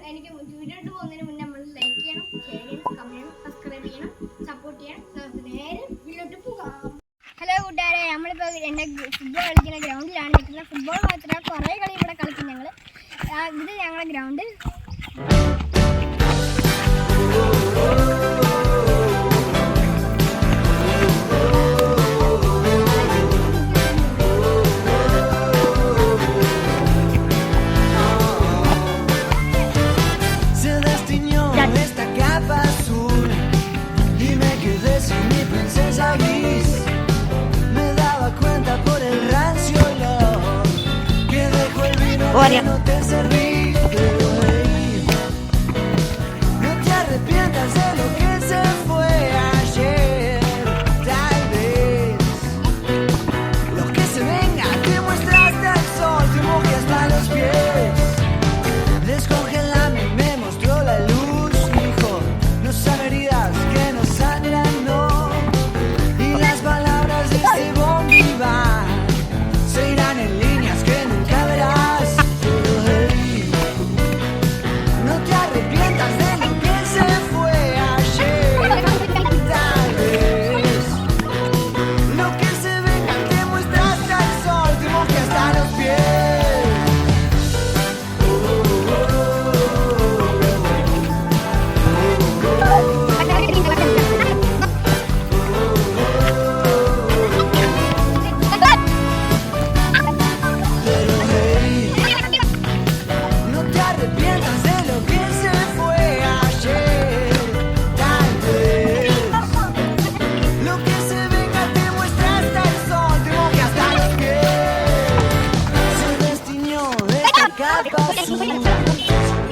എനിക്ക് വീഡിയോട്ട് പോകുന്നതിന് മുന്നേ നമ്മൾ ലൈക്ക് ചെയ്യണം, ഷെയർ ചെയ്യണം, കമന്റ് ചെയ്യണം, സബ്സ്ക്രൈബ് ചെയ്യണം, സപ്പോർട്ട് ചെയ്യണം. നമുക്ക് നേരെ വീഡിയോട്ട് പോകാം. ഹലോ കൂട്ടുകാരെ, നമ്മളിപ്പോൾ എൻ്റെ ഫുട്ബോൾ കളിക്കുന്ന ഗ്രൗണ്ടിലാണ് നിൽക്കുന്നത്. ഫുട്ബോൾ മാത്രമല്ല കുറേ കളി ഇവിടെ കളിക്കും ഞങ്ങൾ. ഇത് ഞങ്ങളുടെ ground. No te serviste, no te arrepientas de lo que se fue ayer. Tal vez lo que se venga te muestra hasta el sol, te moje hasta los pies. Descongelame, me mostró la luz, dijo, no son heridas que no sangran, no. Y las palabras de este bombivar se irán en líneas que nunca verás.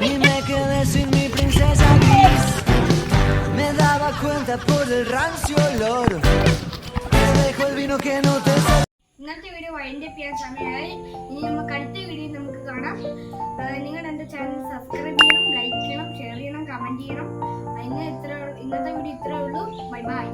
Y me quedé sin mi princesa gris. Me daba cuenta por el rancio olor que dejó el vino que no te salió. ഇന്നത്തെ video wind up ചെയ്യാൻ സമയമായി. ഇനി നമുക്ക് അടുത്ത വീഡിയോ നമുക്ക് കാണാം. നിങ്ങൾ എൻ്റെ ചാനൽ സബ്സ്ക്രൈബ് ചെയ്യണം, ലൈക്ക് ചെയ്യണം, ഷെയർ ചെയ്യണം, കമൻറ്റ് ചെയ്യണം. ഇന്നത്തെ വീഡിയോ ഇത്രയേ ഉള്ളൂ. Bye bye.